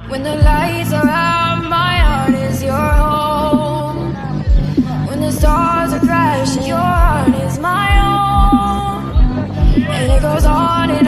When the lights are out, my heart is your home. When the stars are crashing, your heart is my own. And it goes on and